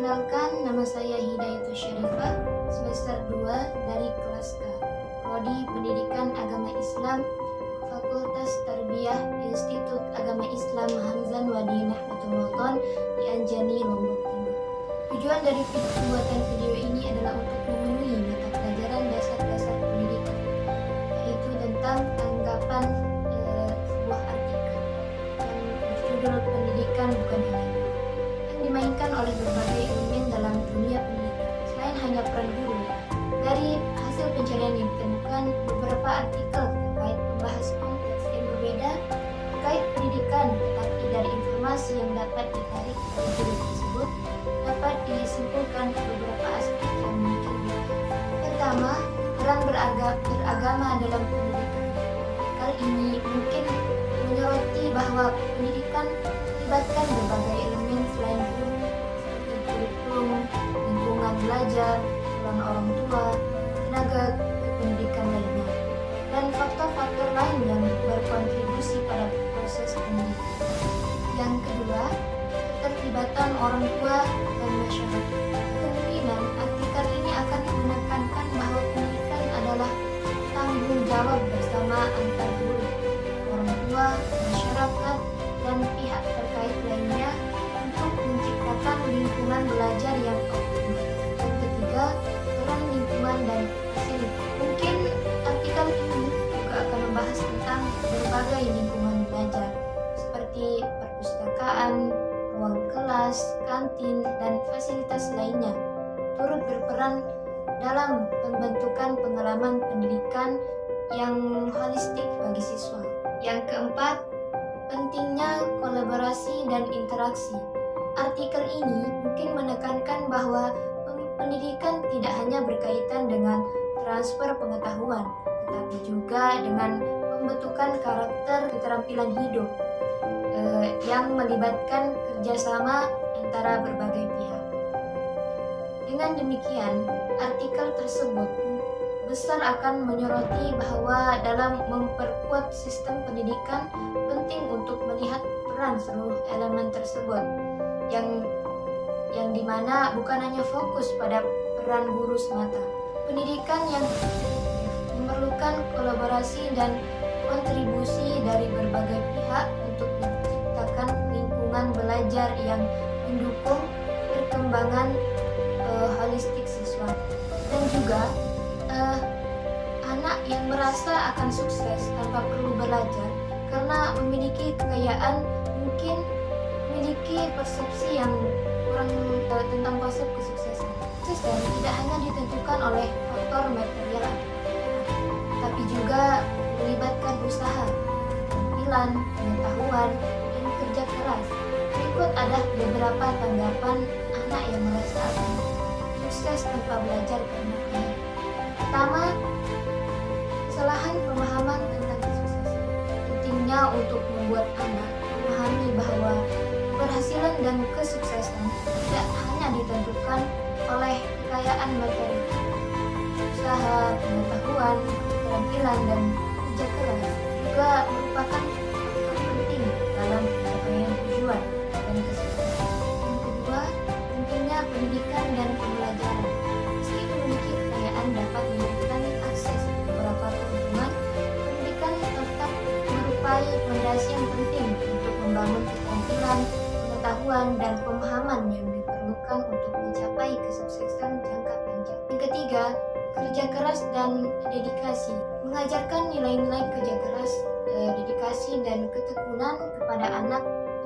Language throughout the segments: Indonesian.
Perkenalkan, nama saya Hidayatul Syarifah, semester 2 dari kelas K, Prodi Pendidikan Agama Islam, Fakultas Tarbiyah Institut Agama Islam Hamzan Wadi Nahdlatul Walthon di Anjani, Lombok Timur. Tujuan dari pembuatan video ini adalah untuk memenuhi mata pelajaran dasar-dasar pendidikan, yaitu tentang tanggapan sebuah artikel yang berjudul Pendidikan Bukan Hanya Guru, yang dimainkan oleh berbagai elemen dalam dunia pendidikan. Selain hanya peran guru, dari hasil pencarian yang ditemukan beberapa artikel terkait membahas konteks yang berbeda terkait pendidikan, tetapi dari informasi yang dapat ditarik dari guru tersebut dapat disimpulkan beberapa aspek yang mungkin dibahas. Pertama, peran beragama dalam pendidikan. Artikel ini mungkin menyoroti bahwa pendidikan melibatkan berbagai elemen selain guru, seperti kurikulum, lingkungan belajar, peran orang tua, tenaga pendidikan lainnya, dan faktor-faktor lain yang berkontribusi pada proses pendidikan. Yang kedua, keterlibatan orang tua dan masyarakat. Kemungkinan artikel ini akan menekankan bahwa pendidikan adalah tanggung jawab bersama antar guru, orang tua, masyarakat, dan pihak terkait lainnya untuk menciptakan lingkungan belajar yang optimal. Yang ketiga, peran lingkungan dan fasilitas. Mungkin artikel ini juga akan membahas tentang berbagai lingkungan belajar seperti perpustakaan, ruang kelas, kantin, dan fasilitas lainnya turut berperan dalam pembentukan pengalaman pendidikan yang holistik bagi siswa. Yang keempat, pentingnya kolaborasi dan interaksi. Artikel ini mungkin menekankan bahwa pendidikan tidak hanya berkaitan dengan transfer pengetahuan, tetapi juga dengan pembentukan karakter keterampilan hidup yang melibatkan kerjasama antara berbagai pihak. Dengan demikian, artikel tersebut besar akan menyoroti bahwa dalam memperkuat sistem pendidikan penting untuk melihat peran seluruh elemen tersebut yang dimana bukan hanya fokus pada peran guru semata. Pendidikan yang memerlukan kolaborasi dan kontribusi dari berbagai pihak untuk menciptakan lingkungan belajar yang mendukung perkembangan holistik siswa, dan juga anak yang merasa akan sukses tanpa perlu belajar karena memiliki kekayaan, mungkin memiliki persepsi yang kurang tentang konsep kesuksesan. Sukses tidak hanya ditentukan oleh faktor material, tapi juga melibatkan usaha, keterampilan, pengetahuan, dan kerja keras. Berikut ada beberapa tanggapan anak yang merasa akan sukses tanpa belajar karena kaya. Pertama, kesalahan pemahaman tentang kesuksesan. Pentingnya untuk membuat anak memahami bahwa keberhasilan dan kesuksesan tidak hanya ditentukan oleh kekayaan materi. Usaha, pengetahuan, keterampilan, dan kerja keras juga merupakan faktor penting dalam pencapaian tujuan dan kesuksesan. Yang kedua, pentingnya pendidikan dan pembelajaran. Meski memiliki kekayaan dapat memberikan akses ke beberapa keuntungan, pendidikan tetap merupakan fondasi yang penting untuk membangun keterampilan, pengetahuan, dan pemahaman yang diperlukan untuk mencapai kesuksesan jangka panjang. Yang ketiga, kerja keras dan dedikasi. Mengajarkan nilai-nilai kerja keras, dedikasi, dan ketekunan kepada anak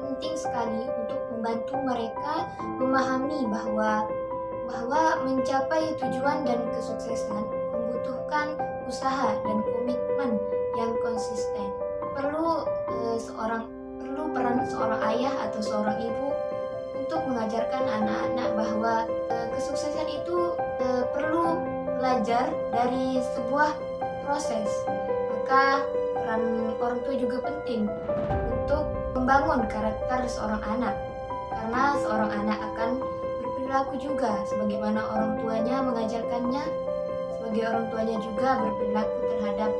penting sekali untuk membantu mereka memahami bahwa mencapai tujuan dan kesuksesan membutuhkan usaha dan komitmen yang konsisten. Perlu peran seorang ayah atau seorang ibu untuk mengajarkan anak-anak bahwa kesuksesan itu perlu belajar dari sebuah proses. Maka peran orang tua juga penting untuk membangun karakter seorang anak, karena seorang anak akan berperilaku juga sebagaimana orang tuanya mengajarkannya, sebagai orang tuanya juga berperilaku terhadap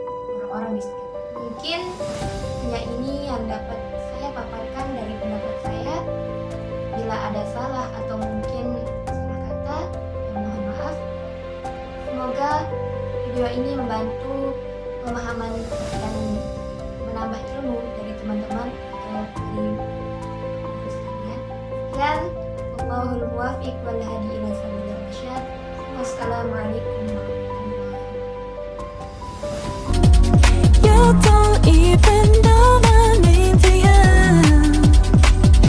orang-orang di sekitar. Mungkin hanya ini yang dapat saya paparkan dari pendapat saya. Bila ada salah atau mungkin video ini membantu pemahaman dan menambah ilmu dari teman-teman atau dari sekalian. Dan wallahul muwaffiq wal hadi ila sabilil rasyad. Wassalamualaikum warahmatullahi wabarakatuh. You don't even know